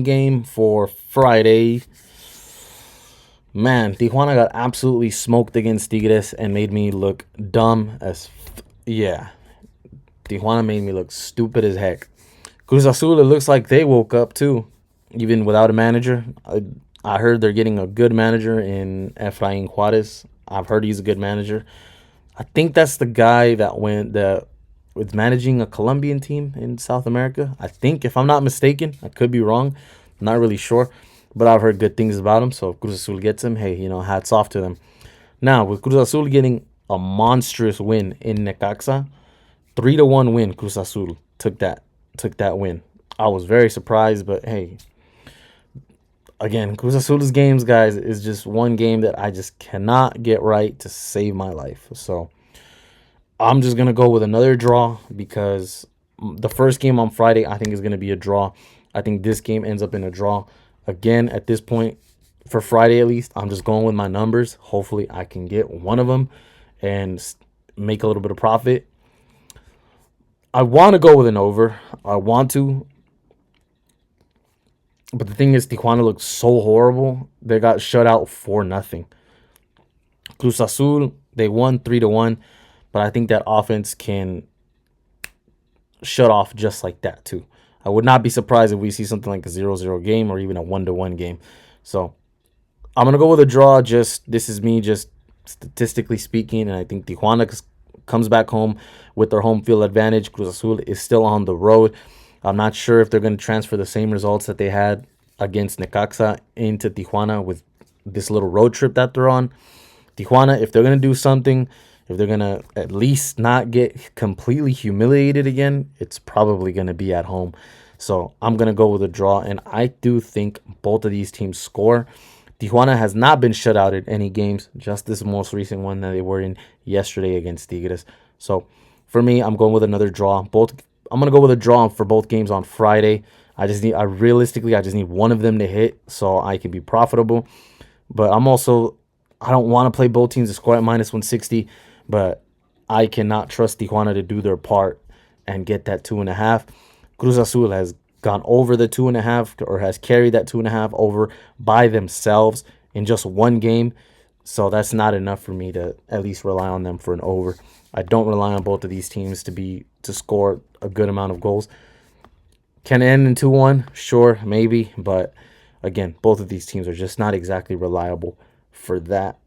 Game for Friday. Man, Tijuana got absolutely smoked against Tigres and made me look dumb as yeah. Tijuana made me look stupid as heck. Cruz Azul, it looks like they woke up too, even without a manager. I heard they're getting a good manager in Efrain Juarez. I've heard he's a good manager. I think that's the guy that went that was managing a Colombian team in South America. I think, if I'm not mistaken, I could be wrong. I'm not really sure, but I've heard good things about him. So if Cruz Azul gets him, hey, hats off to them. Now with Cruz Azul getting a monstrous win in Necaxa, 3-1 win. Cruz Azul took that win. I was very surprised, but hey, again, Cruz Azul's games, guys, is just one game that I just cannot get right to save my life. So I'm just gonna go with another draw because the first game on Friday I think is gonna be a draw. I think this game ends up in a draw. Again, at this point, for Friday at least, I'm just going with my numbers. Hopefully, I can get one of them and make a little bit of profit. I want to go with an over. I want to, but the thing is, Tijuana looks so horrible. They got shut out for nothing. Cruz Azul, they won 3-1, but I think that offense can shut off just like that too. I would not be surprised if we see something like a 0-0 game or even a 1-1 game. So I'm gonna go with a draw. This is me just statistically speaking, and I think Tijuana comes back home with their home field advantage. Cruz Azul is still on the road. I'm not sure if they're going to transfer the same results that they had against Necaxa into Tijuana with this little road trip that they're on. Tijuana, if they're going to do something, if they're going to at least not get completely humiliated again, it's probably going to be at home. So I'm going to go with a draw, and I do think both of these teams score. Tijuana has not been shut out in any games, just this most recent one that they were in yesterday against Tigres. So for me, I'm going with another draw. I'm gonna go with a draw for both games on Friday. I just need one of them to hit so I can be profitable. But I don't want to play both teams to score at -160, but I cannot trust Tijuana to do their part and get that 2.5. Cruz Azul has gone over the 2.5 or has carried that 2.5 over by themselves in just one game. So that's not enough for me to at least rely on them for an over. I don't rely on both of these teams to score a good amount of goals. Can it end in 2-1? Sure, maybe. But again, both of these teams are just not exactly reliable for that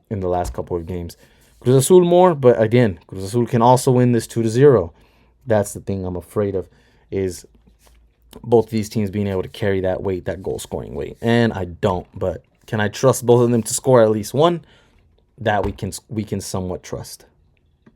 in the last couple of games. Cruz Azul more, but again, Cruz Azul can also win this 2-0. That's the thing I'm afraid of, is both of these teams being able to carry that weight, that goal scoring weight. And I don't, but can I trust both of them to score at least one? That we can somewhat trust.